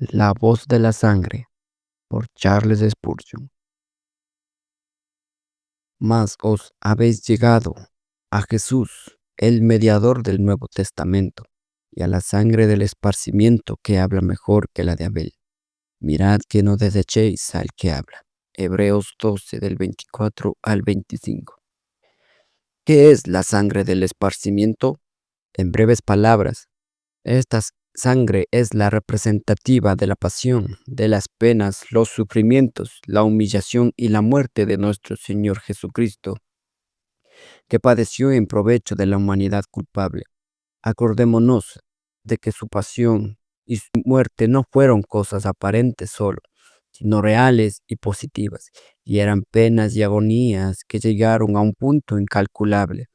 La voz de la sangre, por Charles Spurgeon. Mas os habéis llegado a Jesús, el mediador del Nuevo Testamento, y a la sangre del esparcimiento que habla mejor que la de Abel. Mirad que no desechéis al que habla. Hebreos 12 del 24 al 25. ¿Qué es la sangre del esparcimiento? En breves palabras, esta sangre es la representativa de la pasión, de las penas, los sufrimientos, la humillación y la muerte de nuestro Señor Jesucristo, que padeció en provecho de la humanidad culpable. Acordémonos de que su pasión y su muerte no fueron cosas aparentes solo, sino reales y positivas, y eran penas y agonías que llegaron a un punto incalculable.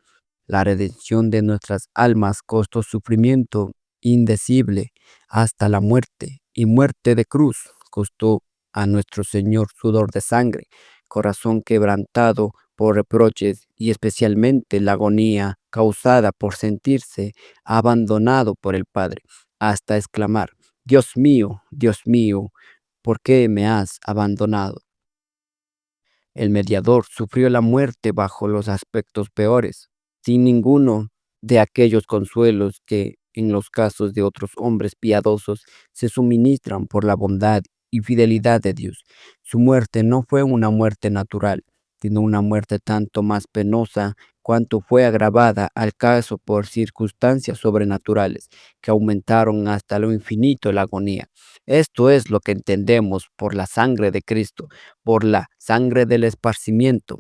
La redención de nuestras almas costó sufrimiento indecible hasta la muerte, y muerte de cruz costó a nuestro Señor sudor de sangre, corazón quebrantado por reproches y especialmente la agonía causada por sentirse abandonado por el Padre, hasta exclamar: Dios mío, ¿por qué me has abandonado? El mediador sufrió la muerte bajo los aspectos peores, sin ninguno de aquellos consuelos que, en los casos de otros hombres piadosos, se suministran por la bondad y fidelidad de Dios. Su muerte no fue una muerte natural, sino una muerte tanto más penosa cuanto fue agravada al caso por circunstancias sobrenaturales que aumentaron hasta lo infinito la agonía. Esto es lo que entendemos por la sangre de Cristo, por la sangre del esparcimiento,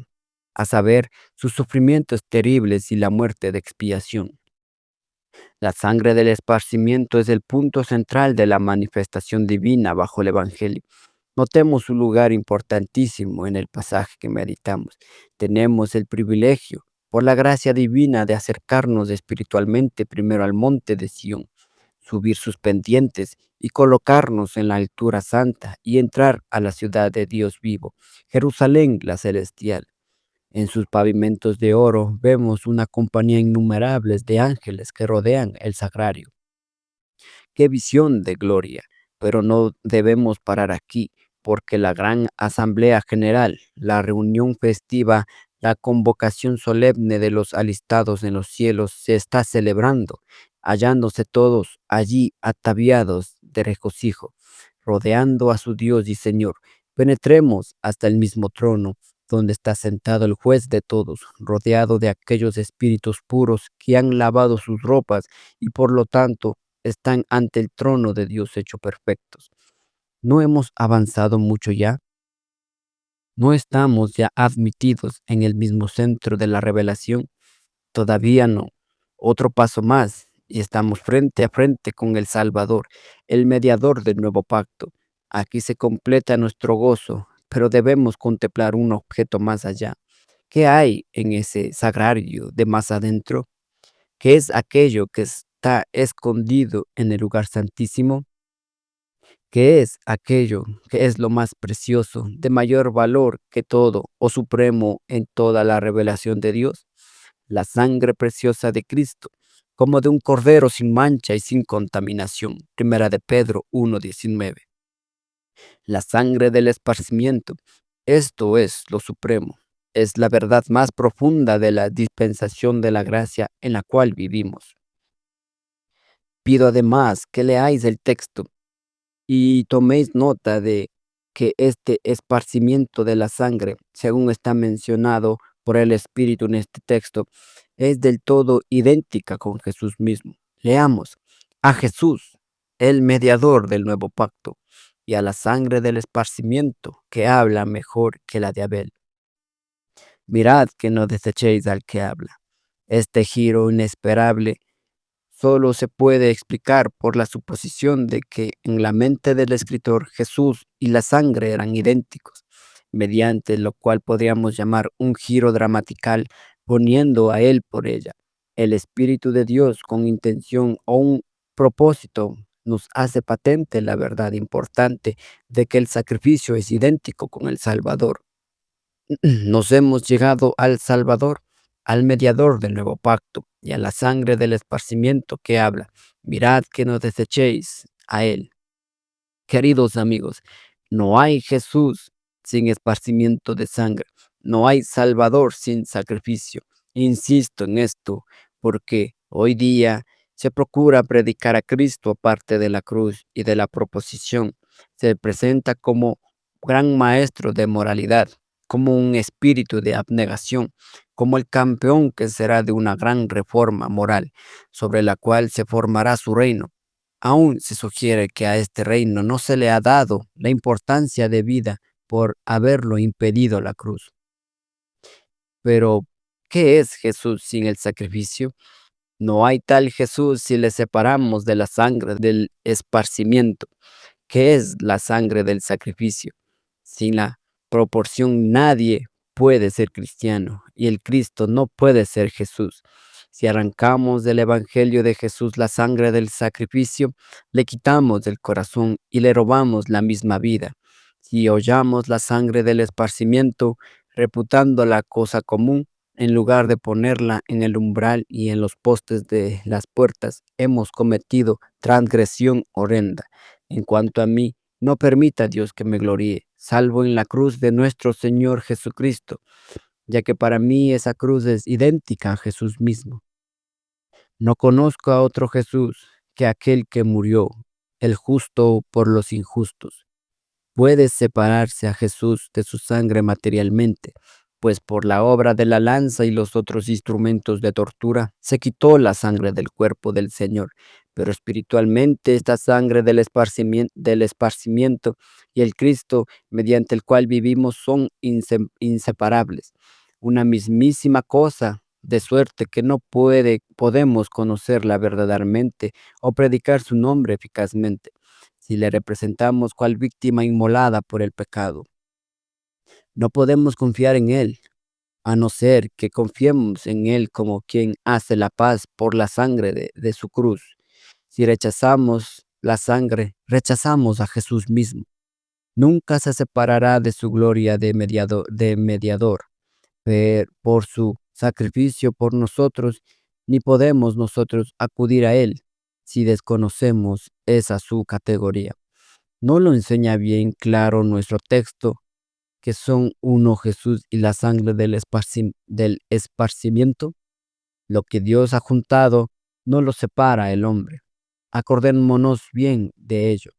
a saber, sus sufrimientos terribles y la muerte de expiación. La sangre del esparcimiento es el punto central de la manifestación divina bajo el Evangelio. Notemos su lugar importantísimo en el pasaje que meditamos. Tenemos el privilegio, por la gracia divina, de acercarnos espiritualmente primero al monte de Sión, subir sus pendientes y colocarnos en la altura santa y entrar a la ciudad de Dios vivo, Jerusalén la celestial. En sus pavimentos de oro vemos una compañía innumerable de ángeles que rodean el sagrario. Qué visión de gloria, pero no debemos parar aquí, porque la gran asamblea general, la reunión festiva, la convocación solemne de los alistados en los cielos se está celebrando, hallándose todos allí ataviados de regocijo, rodeando a su Dios y Señor. Penetremos hasta el mismo trono, donde está sentado el juez de todos, rodeado de aquellos espíritus puros que han lavado sus ropas y por lo tanto están ante el trono de Dios hecho perfectos. ¿No hemos avanzado mucho ya? ¿No estamos ya admitidos en el mismo centro de la revelación? Todavía no. Otro paso más y estamos frente a frente con el Salvador, el mediador del nuevo pacto. Aquí se completa nuestro gozo, pero debemos contemplar un objeto más allá. ¿Qué hay en ese sagrario de más adentro? ¿Qué es aquello que está escondido en el lugar santísimo? ¿Qué es aquello que es lo más precioso, de mayor valor que todo o supremo en toda la revelación de Dios? La sangre preciosa de Cristo, como de un cordero sin mancha y sin contaminación. Primera de Pedro 1:19. La sangre del esparcimiento. Esto es lo supremo. Es la verdad más profunda de la dispensación de la gracia en la cual vivimos. Pido además que leáis el texto y toméis nota de que este esparcimiento de la sangre, según está mencionado por el Espíritu en este texto, es del todo idéntica con Jesús mismo. Leamos a Jesús, el mediador del nuevo pacto, y a la sangre del esparcimiento que habla mejor que la de Abel. Mirad que no desechéis al que habla. Este giro inesperable solo se puede explicar por la suposición de que en la mente del escritor Jesús y la sangre eran idénticos, mediante lo cual podríamos llamar un giro dramatical poniendo a él por ella. El Espíritu de Dios con intención o un propósito nos hace patente la verdad importante de que el sacrificio es idéntico con el Salvador. Nos hemos llegado al Salvador, al mediador del nuevo pacto y a la sangre del esparcimiento que habla. Mirad que no desechéis a él. Queridos amigos, no hay Jesús sin esparcimiento de sangre, no hay Salvador sin sacrificio. Insisto en esto porque hoy día se procura predicar a Cristo aparte de la cruz y de la proposición. Se presenta como gran maestro de moralidad, como un espíritu de abnegación, como el campeón que será de una gran reforma moral sobre la cual se formará su reino. Aún se sugiere que a este reino no se le ha dado la importancia debida por haberlo impedido la cruz. Pero, ¿qué es Jesús sin el sacrificio? No hay tal Jesús si le separamos de la sangre del esparcimiento. ¿Qué es la sangre del sacrificio? Sin la proporción nadie puede ser cristiano y el Cristo no puede ser Jesús. Si arrancamos del Evangelio de Jesús la sangre del sacrificio, le quitamos del corazón y le robamos la misma vida. Si hollamos la sangre del esparcimiento, reputándola cosa común, en lugar de ponerla en el umbral y en los postes de las puertas, hemos cometido transgresión horrenda. En cuanto a mí, no permita Dios que me gloríe, salvo en la cruz de nuestro Señor Jesucristo, ya que para mí esa cruz es idéntica a Jesús mismo. No conozco a otro Jesús que aquel que murió, el justo por los injustos. Puede separarse a Jesús de su sangre materialmente, pues por la obra de la lanza y los otros instrumentos de tortura se quitó la sangre del cuerpo del Señor, pero espiritualmente esta sangre del esparcimiento y el Cristo mediante el cual vivimos son inseparables, una mismísima cosa, de suerte que no podemos conocerla verdaderamente o predicar su nombre eficazmente si le representamos cual víctima inmolada por el pecado. No podemos confiar en Él, a no ser que confiemos en Él como quien hace la paz por la sangre de su cruz. Si rechazamos la sangre, rechazamos a Jesús mismo. Nunca se separará de su gloria de mediador, por su sacrificio por nosotros, ni podemos nosotros acudir a Él si desconocemos esa su categoría. ¿No lo enseña bien claro nuestro texto, que son uno Jesús y la sangre del esparcimiento? Lo que Dios ha juntado, no lo separa el hombre. Acordémonos bien de ello.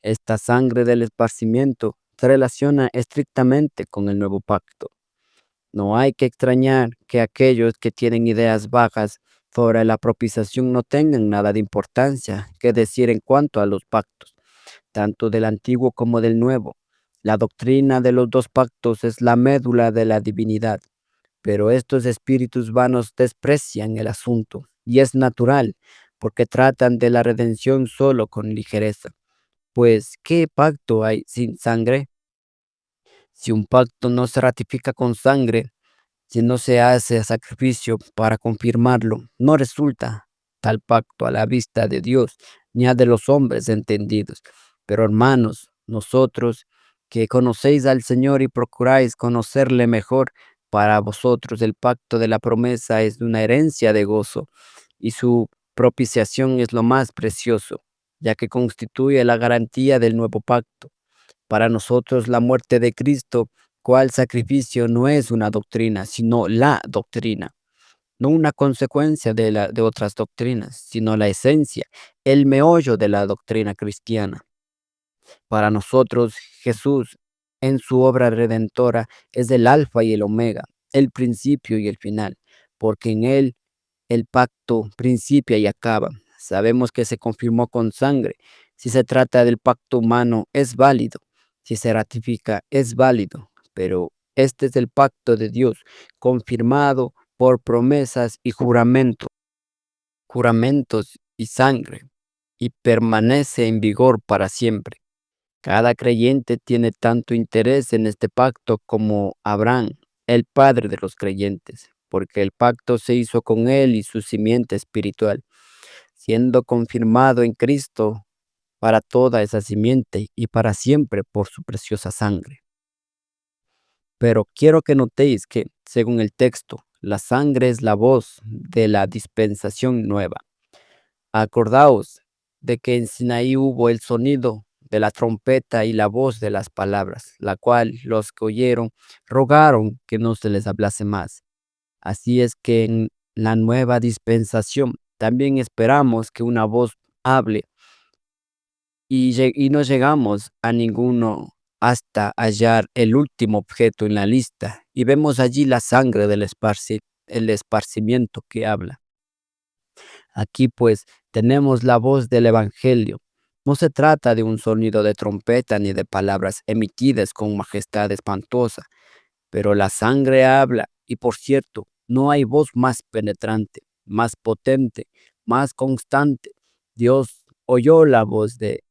Esta sangre del esparcimiento se relaciona estrictamente con el nuevo pacto. No hay que extrañar que aquellos que tienen ideas vagas sobre la propiciación no tengan nada de importancia que decir en cuanto a los pactos, tanto del antiguo como del nuevo. La doctrina de los dos pactos es la médula de la divinidad, pero estos espíritus vanos desprecian el asunto, y es natural, porque tratan de la redención solo con ligereza. Pues, ¿qué pacto hay sin sangre? Si un pacto no se ratifica con sangre, si no se hace sacrificio para confirmarlo, no resulta tal pacto a la vista de Dios ni a de los hombres entendidos. Pero hermanos, nosotros que conocéis al Señor y procuráis conocerle mejor, para vosotros el pacto de la promesa es una herencia de gozo y su propiciación es lo más precioso, ya que constituye la garantía del nuevo pacto. Para nosotros la muerte de Cristo, cual sacrificio, no es una doctrina, sino la doctrina, no una consecuencia de otras doctrinas, sino la esencia, el meollo de la doctrina cristiana. Para nosotros, Jesús, en su obra redentora, es el alfa y el omega, el principio y el final, porque en él el pacto principia y acaba. Sabemos que se confirmó con sangre. Si se trata del pacto humano, es válido. Si se ratifica, es válido. Pero este es el pacto de Dios, confirmado por promesas y juramentos y sangre, y permanece en vigor para siempre. Cada creyente tiene tanto interés en este pacto como Abraham, el padre de los creyentes, porque el pacto se hizo con él y su simiente espiritual, siendo confirmado en Cristo para toda esa simiente y para siempre por su preciosa sangre. Pero quiero que notéis que, según el texto, la sangre es la voz de la dispensación nueva. Acordaos de que en Sinaí hubo el sonido de la trompeta y la voz de las palabras, la cual los que oyeron rogaron que no se les hablase más. Así es que en la nueva dispensación también esperamos que una voz hable y no llegamos a ninguno hasta hallar el último objeto en la lista y vemos allí la sangre del el esparcimiento que habla. Aquí pues tenemos la voz del Evangelio. No se trata de un sonido de trompeta ni de palabras emitidas con majestad espantosa, pero la sangre habla y por cierto, no hay voz más penetrante, más potente, más constante. Dios oyó la voz de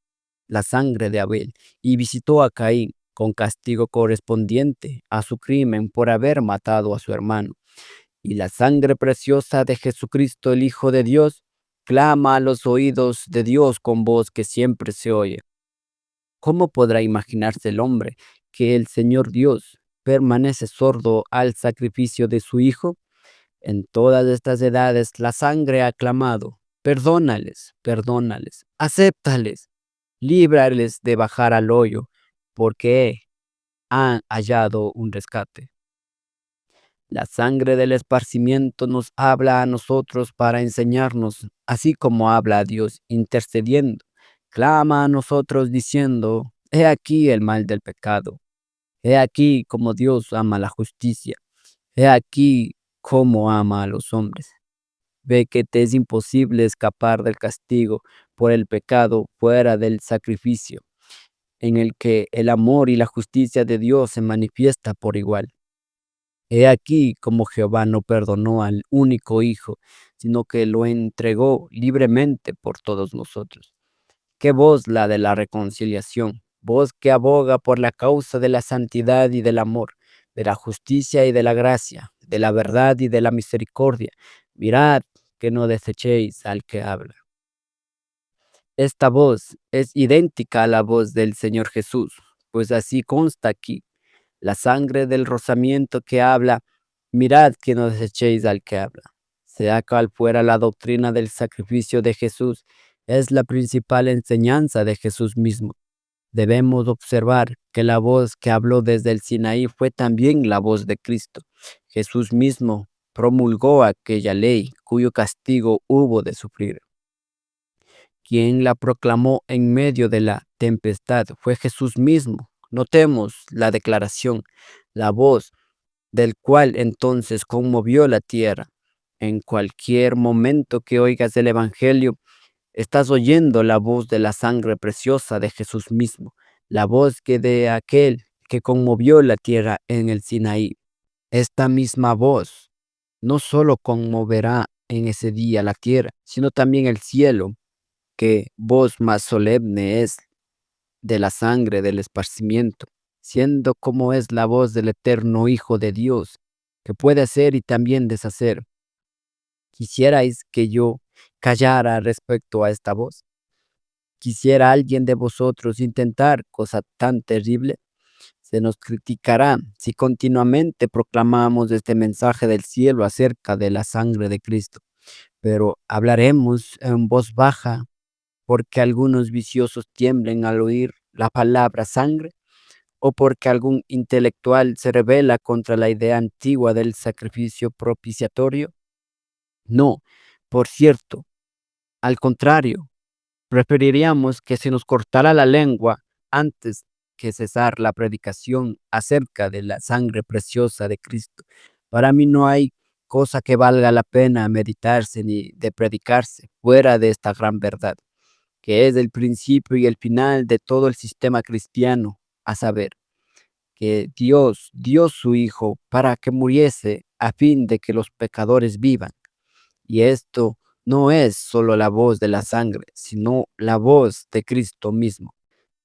la sangre de Abel y visitó a Caín con castigo correspondiente a su crimen por haber matado a su hermano. Y la sangre preciosa de Jesucristo, el Hijo de Dios, clama a los oídos de Dios con voz que siempre se oye. ¿Cómo podrá imaginarse el hombre que el Señor Dios permanece sordo al sacrificio de su Hijo? En todas estas edades la sangre ha clamado, perdónales, perdónales, acéptales, líbrales de bajar al hoyo, porque han hallado un rescate. La sangre del esparcimiento nos habla a nosotros para enseñarnos, así como habla a Dios intercediendo. Clama a nosotros diciendo, he aquí el mal del pecado, he aquí como Dios ama la justicia, he aquí cómo ama a los hombres. Ve que te es imposible escapar del castigo por el pecado fuera del sacrificio, en el que el amor y la justicia de Dios se manifiesta por igual. He aquí como Jehová no perdonó al único Hijo, sino que lo entregó libremente por todos nosotros. Qué voz la de la reconciliación, voz que aboga por la causa de la santidad y del amor, de la justicia y de la gracia, de la verdad y de la misericordia. Mirad que no desechéis al que habla. Esta voz es idéntica a la voz del Señor Jesús, pues así consta aquí. La sangre del rozamiento que habla, mirad que no desechéis al que habla. Sea cual fuera la doctrina del sacrificio de Jesús, es la principal enseñanza de Jesús mismo. Debemos observar que la voz que habló desde el Sinaí fue también la voz de Cristo. Jesús mismo promulgó aquella ley cuyo castigo hubo de sufrir. Quien la proclamó en medio de la tempestad fue Jesús mismo. Notemos la declaración, la voz del cual entonces conmovió la tierra. En cualquier momento que oigas el Evangelio, estás oyendo la voz de la sangre preciosa de Jesús mismo, la voz que de aquel que conmovió la tierra en el Sinaí. Esta misma voz no solo conmoverá en ese día la tierra, sino también el cielo. Qué voz más solemne es de la sangre del esparcimiento, siendo como es la voz del eterno Hijo de Dios, que puede hacer y también deshacer. ¿Quisierais que yo callara respecto a esta voz? ¿Quisiera alguien de vosotros intentar cosa tan terrible? Se nos criticará si continuamente proclamamos este mensaje del cielo acerca de la sangre de Cristo, pero hablaremos en voz baja porque algunos viciosos tiemblen al oír la palabra sangre, o porque algún intelectual se rebela contra la idea antigua del sacrificio propiciatorio. No, por cierto, al contrario, preferiríamos que se nos cortara la lengua antes que cesar la predicación acerca de la sangre preciosa de Cristo. Para mí no hay cosa que valga la pena meditarse ni de predicarse fuera de esta gran verdad, que es el principio y el final de todo el sistema cristiano, a saber, que Dios dio su Hijo para que muriese a fin de que los pecadores vivan. Y esto no es solo la voz de la sangre, sino la voz de Cristo mismo.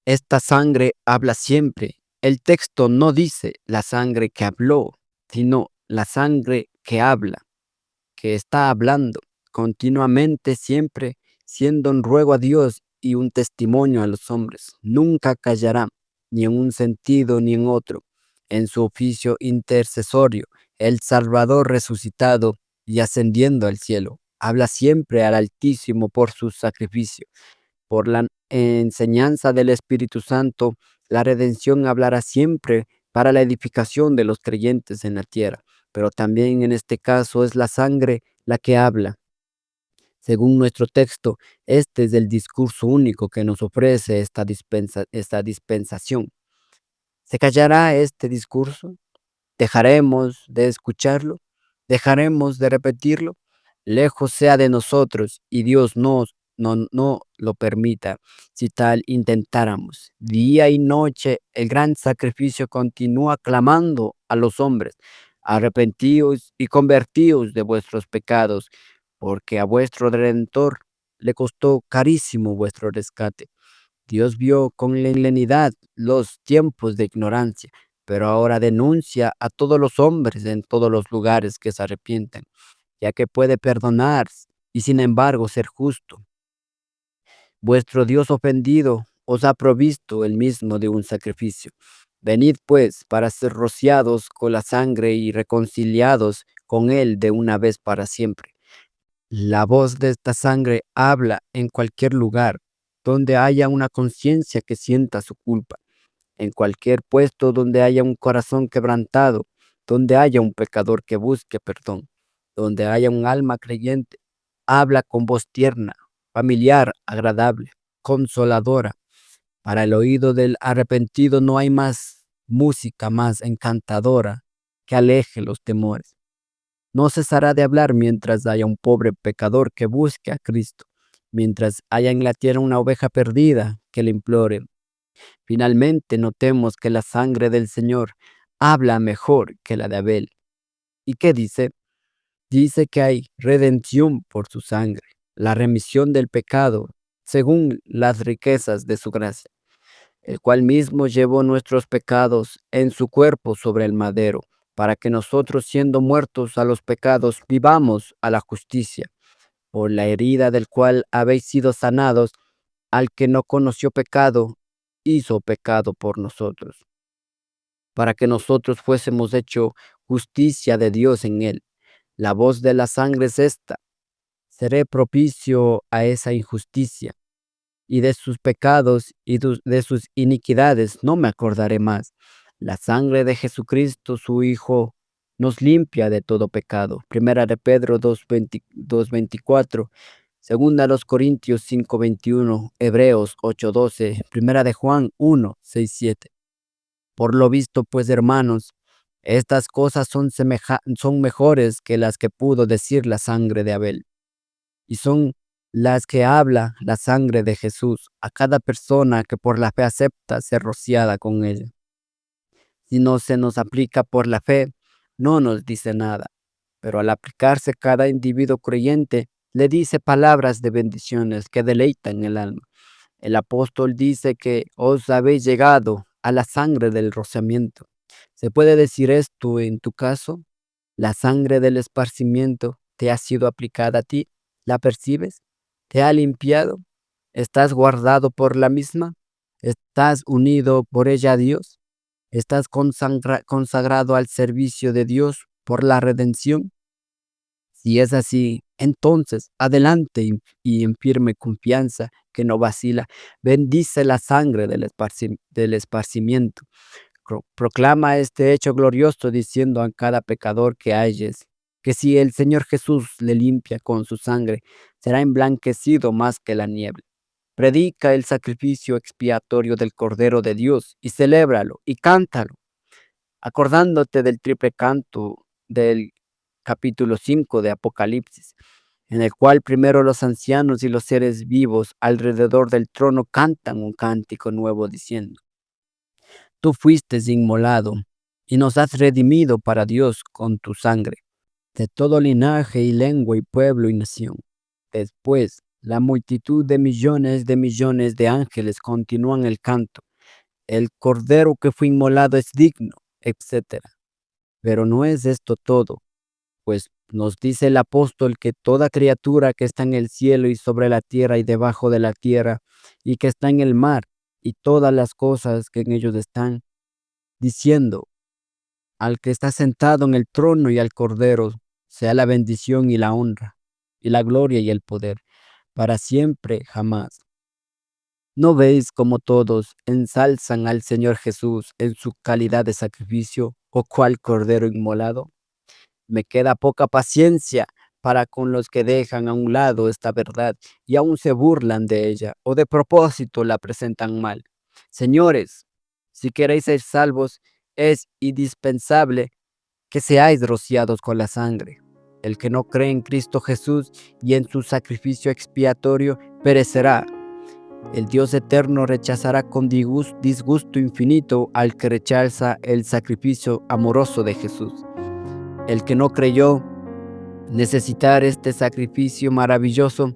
Esta sangre habla siempre. El texto no dice la sangre que habló, sino la sangre que habla, que está hablando continuamente, siempre siendo un ruego a Dios y un testimonio a los hombres. Nunca callará, ni en un sentido ni en otro. En su oficio intercesorio, el Salvador resucitado y ascendiendo al cielo, habla siempre al Altísimo por su sacrificio. Por la enseñanza del Espíritu Santo, la redención hablará siempre para la edificación de los creyentes en la tierra, pero también en este caso es la sangre la que habla. Según nuestro texto, este es el discurso único que nos ofrece esta dispensación. ¿Se callará este discurso? ¿Dejaremos de escucharlo? ¿Dejaremos de repetirlo? Lejos sea de nosotros y Dios no lo permita si tal intentáramos. Día y noche el gran sacrificio continúa clamando a los hombres: arrepentíos y convertíos de vuestros pecados, porque a vuestro Redentor le costó carísimo vuestro rescate. Dios vio con lenidad los tiempos de ignorancia, pero ahora denuncia a todos los hombres en todos los lugares que se arrepienten, ya que puede perdonar y sin embargo ser justo. Vuestro Dios ofendido os ha provisto el mismo de un sacrificio. Venid pues para ser rociados con la sangre y reconciliados con él de una vez para siempre. La voz de esta sangre habla en cualquier lugar donde haya una conciencia que sienta su culpa, en cualquier puesto donde haya un corazón quebrantado, donde haya un pecador que busque perdón, donde haya un alma creyente. Habla con voz tierna, familiar, agradable, consoladora. Para el oído del arrepentido no hay más música más encantadora que aleje los temores. No cesará de hablar mientras haya un pobre pecador que busque a Cristo, mientras haya en la tierra una oveja perdida que le implore. Finalmente notemos que la sangre del Señor habla mejor que la de Abel. ¿Y qué dice? Dice que hay redención por su sangre, la remisión del pecado, según las riquezas de su gracia, el cual mismo llevó nuestros pecados en su cuerpo sobre el madero, para que nosotros, siendo muertos a los pecados, vivamos a la justicia. Por la herida del cual habéis sido sanados, al que no conoció pecado, hizo pecado por nosotros, para que nosotros fuésemos hecho justicia de Dios en él. La voz de la sangre es esta: seré propicio a esa injusticia, y de sus pecados y de sus iniquidades no me acordaré más. La sangre de Jesucristo, su Hijo, nos limpia de todo pecado. Primera de Pedro 2:24, segunda de los Corintios 5:21, Hebreos 8:12, primera de Juan 1:6-7. Por lo visto, pues, hermanos, estas cosas son mejores que las que pudo decir la sangre de Abel, y son las que habla la sangre de Jesús a cada persona que por la fe acepta ser rociada con ella. Si no se nos aplica por la fe, no nos dice nada, pero al aplicarse, cada individuo creyente le dice palabras de bendiciones que deleitan el alma. El apóstol dice que os habéis llegado a la sangre del rociamiento. ¿Se puede decir esto en tu caso? ¿La sangre del esparcimiento te ha sido aplicada a ti? ¿La percibes? ¿Te ha limpiado? ¿Estás guardado por la misma? ¿Estás unido por ella a Dios? ¿Estás consagrado al servicio de Dios por la redención? Si es así, entonces adelante y en firme confianza que no vacila, bendice la sangre del esparcimiento. Proclama este hecho glorioso diciendo a cada pecador que halles que si el Señor Jesús le limpia con su sangre, será emblanquecido más que la niebla. Predica el sacrificio expiatorio del Cordero de Dios y celébralo y cántalo, acordándote del triple canto del capítulo 5 de Apocalipsis, en el cual primero los ancianos y los seres vivos alrededor del trono cantan un cántico nuevo diciendo: tú fuiste inmolado y nos has redimido para Dios con tu sangre, de todo linaje y lengua y pueblo y nación. Después, la multitud de millones de ángeles continúan el canto: el Cordero que fue inmolado es digno, etcétera. Pero no es esto todo, pues nos dice el apóstol que toda criatura que está en el cielo y sobre la tierra y debajo de la tierra, y que está en el mar, y todas las cosas que en ellos están, diciendo: al que está sentado en el trono y al Cordero, sea la bendición y la honra, y la gloria y el poder, para siempre jamás. ¿No veis cómo todos ensalzan al Señor Jesús en su calidad de sacrificio o cual cordero inmolado? Me queda poca paciencia para con los que dejan a un lado esta verdad y aún se burlan de ella o de propósito la presentan mal. Señores, si queréis ser salvos, es indispensable que seáis rociados con la sangre. El que no cree en Cristo Jesús y en su sacrificio expiatorio perecerá. El Dios eterno rechazará con disgusto infinito al que rechaza el sacrificio amoroso de Jesús. El que no creyó necesitar este sacrificio maravilloso,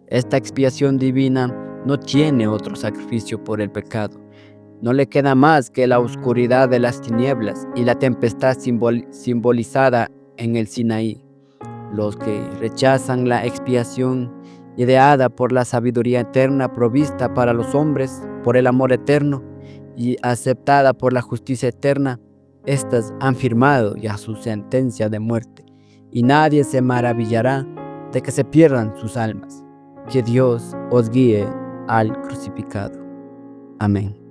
esta expiación divina, no tiene otro sacrificio por el pecado. No le queda más que la oscuridad de las tinieblas y la tempestad simbolizada en el Sinaí. Los que rechazan la expiación ideada por la sabiduría eterna provista para los hombres, por el amor eterno y aceptada por la justicia eterna, éstas han firmado ya su sentencia de muerte, y nadie se maravillará de que se pierdan sus almas. Que Dios os guíe al crucificado. Amén.